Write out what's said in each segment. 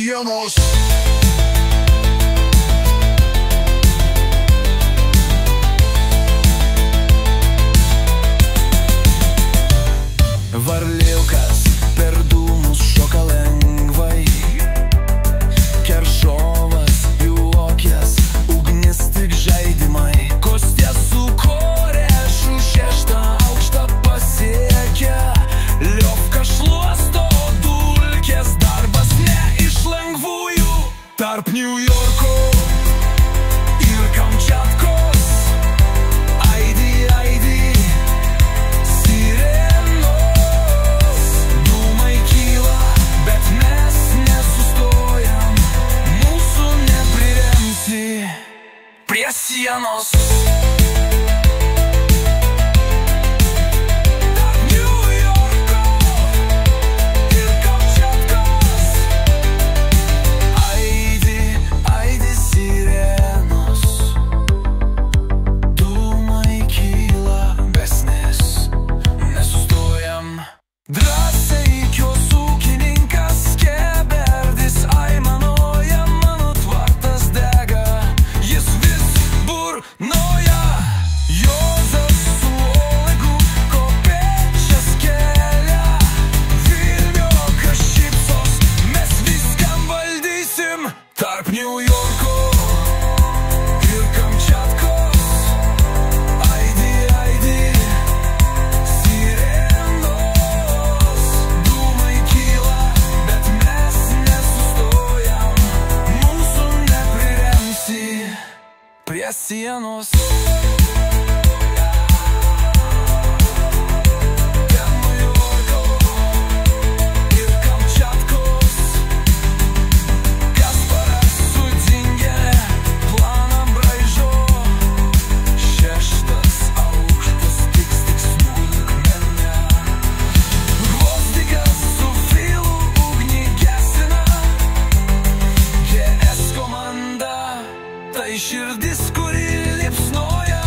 sienos. Varliukas per dūmus šoka lengvai, Keršovas juokės, ugnis tik žaidimai. Kostė su Korešu 6 aukštą pasiekia, Liovka šluosto dulkės, darbas ne iš lengvųjų. Tarp Niujorko ir Kamčiatkos aidi sirenos. Dūmai kyla, bet mes nesustojam, mūsų nepriremsi prie sienos. Drąsiai kios ūkininkas Skeberdis aimanuoja, mano tvartas dega, jis vis burnoja. Jozas su Olegu kopėčias kelia, Vilniokas šypsos, mes viską valdysim. Tarp Niujorko ir Kamčiatkos aidi sirenos. Dūmai kyla, bet mes nesustojam, mūsų nepriremsi prie sienos. Tai širdis, kuri liepsnoja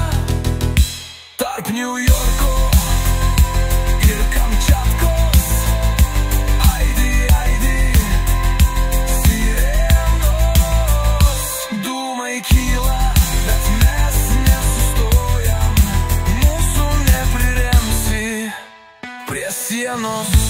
tarp Niujorko ir Kamčiatkos aidi sirenos. Dūmai kyla, bet mes nesustojam, mūsų nepriremsi prie sienos.